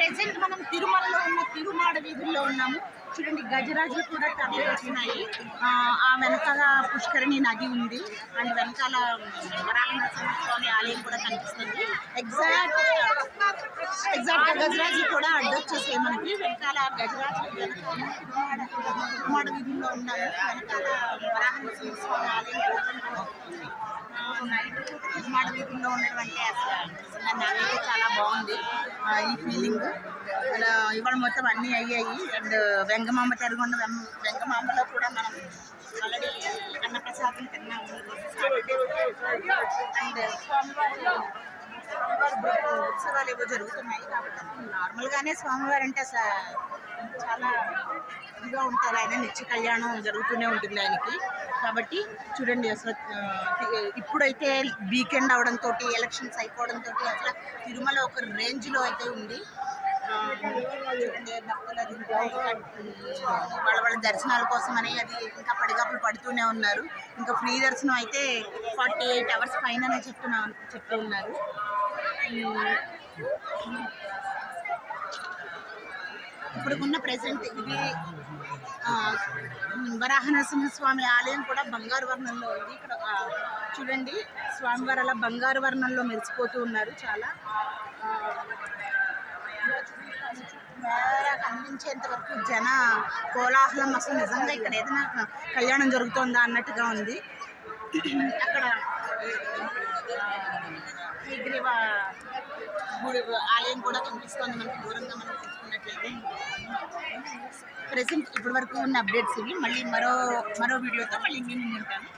Present మనం తిరుమలలో ఉన్న తిరుమాడ వీధుల్లో ఉన్నాము. చూడండి, గజరాజులు కూడా తరలి వస్తున్నాయి. ఆ వెనకాల పుష్కరిణి నది ఉంది అండ్ వెనకాల వరాహనరసింహస్వామి ఆలయం కూడా కనిపిస్తుంది. ఎగ్జాక్ట్ గజరాజులు కూడా అడ్డొచ్చేసాయి మనకి. వెనకాల గజరాజులు తిరుమాడ వీధుల్లో ఉన్నాము. వెనకాల వరాహనరసింహస్వామి ఆలయం తిరుమాడ వీధుల్లో ఉండడం అంటే అసలు నాకైతే చాలా బాగుంది ఈ ఫీలింగ్. ఇవాళ మొత్తం అన్నీ అయ్యాయి అండ్ వెంగమాంబ తెరగొండ వెంగమాంబలో కూడా మనం ఆల్రెడీ అన్నప్రసాదం తిన్నాము. అండ్ స్వామివారి ఉత్సవాలు ఏవో జరుగుతున్నాయి కాబట్టి నార్మల్గానే స్వామివారు అంటే చాలా ఇదిగా ఉంటారు. ఆయన నిత్య కళ్యాణం జరుగుతూనే ఉంటుంది ఆయనకి. కాబట్టి చూడండి, అసలు ఇప్పుడైతే వీకెండ్ అవడంతో ఎలక్షన్స్ అయిపోవడంతో అసలు తిరుమల ఒక రేంజ్లో అయితే ఉంది. వాళ్ళ దర్శనాల కోసం అని అది ఇంకా పడిగాపులు పడుతూనే ఉన్నారు. ఇంకా ఫ్రీ దర్శనం అయితే 48 hours పైన చెప్తూ ఉన్నారు. ఇప్పుడున్న ప్రెసెంట్ ఇది వరాహనరసింహస్వామి ఆలయం కూడా బంగారు వర్ణంలో ఉంది. ఇక్కడ చూడండి, స్వామివారు అలా బంగారు వర్ణంలో మెరిసిపోతూ ఉన్నారు. చాలా కనిపించేంత వరకు జన కోలాహలం అసలు నిజంగా ఇక్కడ ఏదైనా కళ్యాణం జరుగుతుందా అన్నట్టుగా ఉంది. అక్కడ శ్రీగ్రీవ గుడి ఆలయం కూడా కనిపిస్తుంది మనకి దూరంగా మనం చూసుకున్నట్లయితే. ప్రెసెంట్ ఇప్పటి వరకు ఉన్న అప్డేట్స్ ఇవి. మళ్ళీ మరో వీడియోతో మళ్ళీ నేను ఉంటాను.